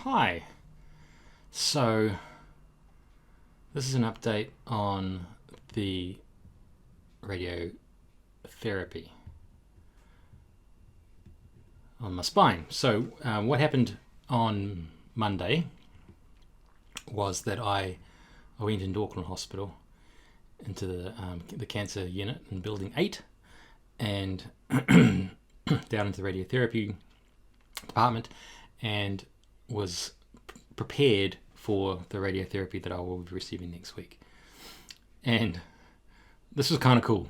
Hi. So, this is an update on the radiotherapy on my spine. So, what happened on Monday was that I went into Auckland Hospital into the cancer unit in Building 8 and down into the radiotherapy department and was prepared for the radiotherapy that I will be receiving next week. And this was kind of cool.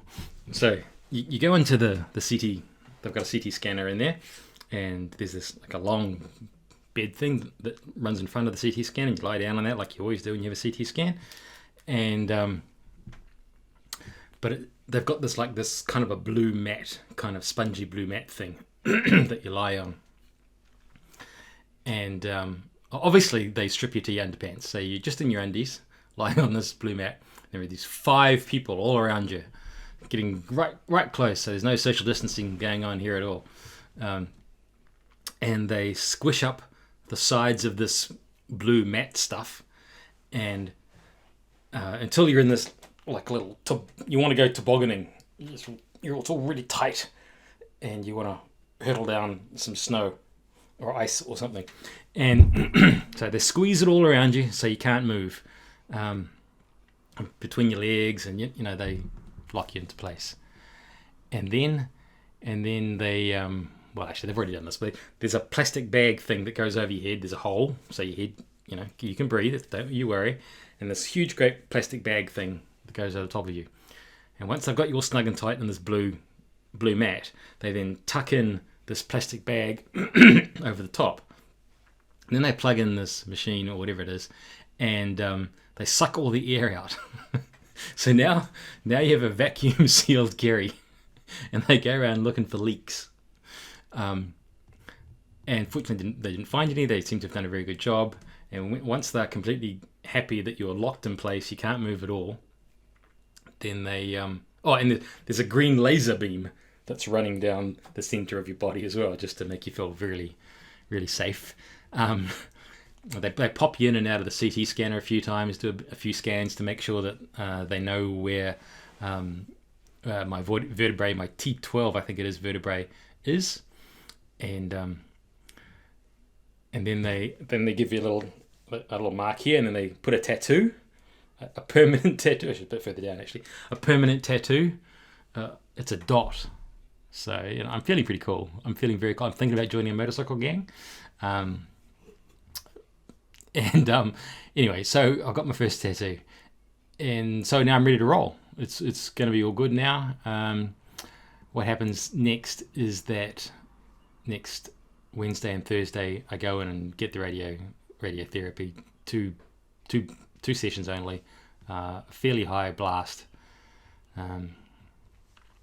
So you go into the CT, they've got a CT scanner in there, and there's this like a long bed thing that runs in front of the CT scan, and you lie down on that like you always do when you have a CT scan. And they've got this kind of a blue mat, kind of spongy blue mat thing that you lie on. And obviously they strip you to your underpants, so you're just in your undies lying on this blue mat. There are these 5 people all around you getting right close, so there's no social distancing going on here at all. And they squish up the sides of this blue mat stuff, and until you're in this like little you want to go tobogganing, it's all really tight, and you want to hurtle down some snow or ice or something, and so they squeeze it all around you so you can't move between your legs, and you know they lock you into place. And then they well, actually they've already done this, but there's a plastic bag thing that goes over your head. There's a hole so your head, you can breathe, don't you worry. And this huge great plastic bag thing that goes over the top of you. And once they've got you all snug and tight in this blue mat, they then tuck in this plastic bag over the top. And then they plug in this machine or whatever it is, and they suck all the air out. So now you have a vacuum sealed Gary, and they go around looking for leaks. And fortunately they didn't find any. They seem to have done a very good job. And once they're completely happy that you're locked in place, you can't move at all, then they and there's a green laser beam that's running down the center of your body as well, just to make you feel really, really safe. They pop you in and out of the CT scanner a few times, do a few scans to make sure that they know where my vertebrae, my T12, I think it is, vertebrae is, and then they give you a little mark here, and then they put a tattoo, a permanent tattoo. I should put it further down actually. A permanent tattoo. It's a dot. So I'm feeling pretty cool. I'm feeling very cool. I'm thinking about joining a motorcycle gang. Anyway, so I got my first tattoo, and so now I'm ready to roll. It's going to be all good now. What happens next is that next Wednesday and Thursday I go in and get the radiotherapy, two sessions only, fairly high blast,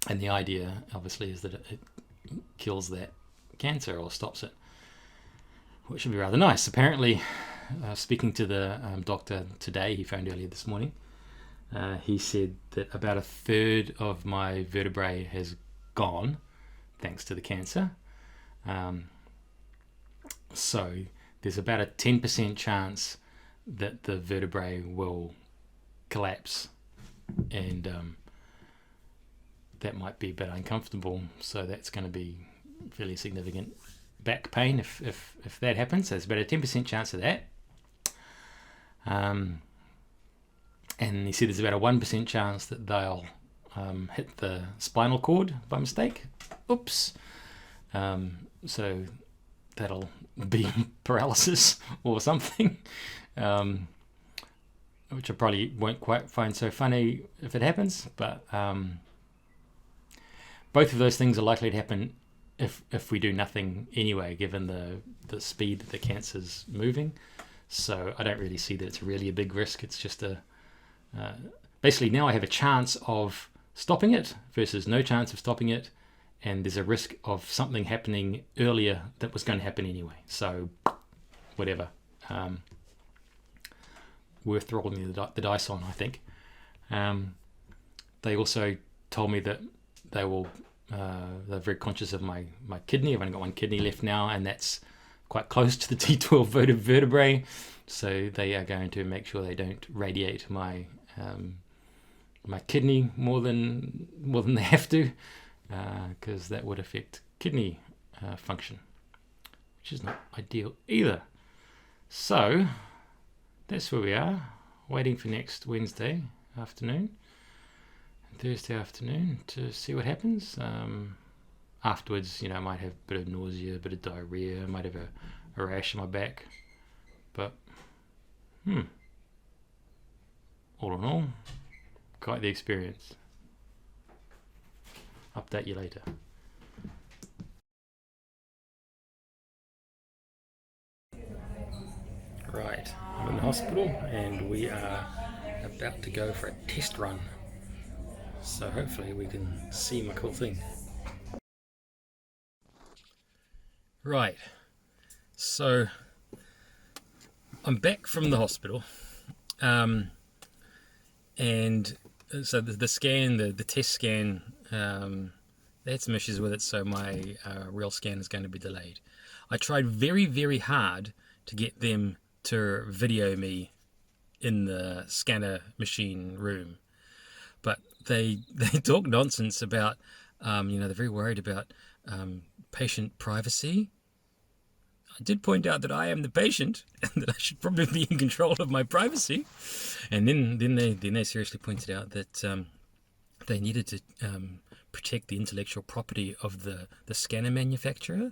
and the idea obviously is that it kills that cancer or stops it, which would be rather nice. Apparently, speaking to the doctor today, he phoned earlier this morning, he said that about a third of my vertebrae has gone thanks to the cancer. So there's about a 10% chance that the vertebrae will collapse, and that might be a bit uncomfortable. So that's going to be fairly significant back pain if that happens. So there's about a 10% chance of that. And he said there's about a 1% chance that they'll hit the spinal cord by mistake. Oops. So that'll be paralysis or something, which I probably won't quite find so funny if it happens. But both of those things are likely to happen if we do nothing anyway, given the speed that the cancer's moving. So I don't really see that it's really a big risk. It's just basically now I have a chance of stopping it versus no chance of stopping it, and there's a risk of something happening earlier that was going to happen anyway. So whatever, worth rolling the dice on, I think. They also told me that they're very conscious of my kidney. I've only got one kidney left now, and that's quite close to the T12 vertebrae, so they are going to make sure they don't radiate my my kidney more than they have to, because that would affect kidney function, which is not ideal either. So that's where we are, waiting for next Wednesday afternoon, Thursday afternoon, to see what happens. Afterwards, I might have a bit of nausea, a bit of diarrhea, I might have a rash on my back, but all in all, quite the experience. Update you later. Right, I'm in the hospital and we are about to go for a test run. So hopefully we can see my cool thing. Right, so I'm back from the hospital, and so the scan, the test scan, they had some issues with it, so my real scan is going to be delayed. I tried very, very hard to get them to video me in the scanner machine room, but they talk nonsense about, they're very worried about patient privacy. I did point out that I am the patient and that I should probably be in control of my privacy, and then they seriously pointed out that they needed to protect the intellectual property of the scanner manufacturer.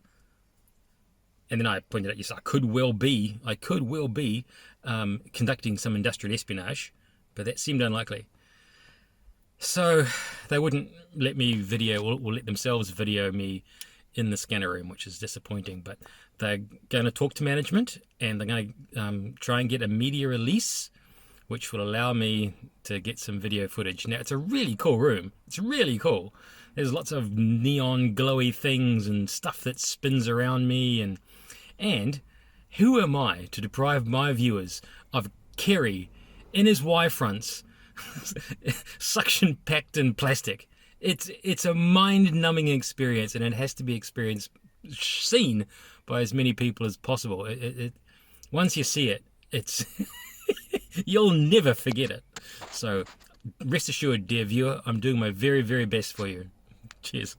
And then I pointed out, yes, I could well be conducting some industrial espionage, but that seemed unlikely. So they wouldn't let me video, or let themselves video me in the scanner room, which is disappointing. But they're going to talk to management, and they're going to try and get a media release, which will allow me to get some video footage. Now, it's a really cool room. It's really cool. There's lots of neon glowy things and stuff that spins around me, and who am I to deprive my viewers of Kerry in his Y-fronts, suction packed in plastic? It's a mind-numbing experience, and it has to be seen by as many people as possible. Once you see it, it's you'll never forget it. So rest assured, dear viewer, I'm doing my very, very best for you. Cheers.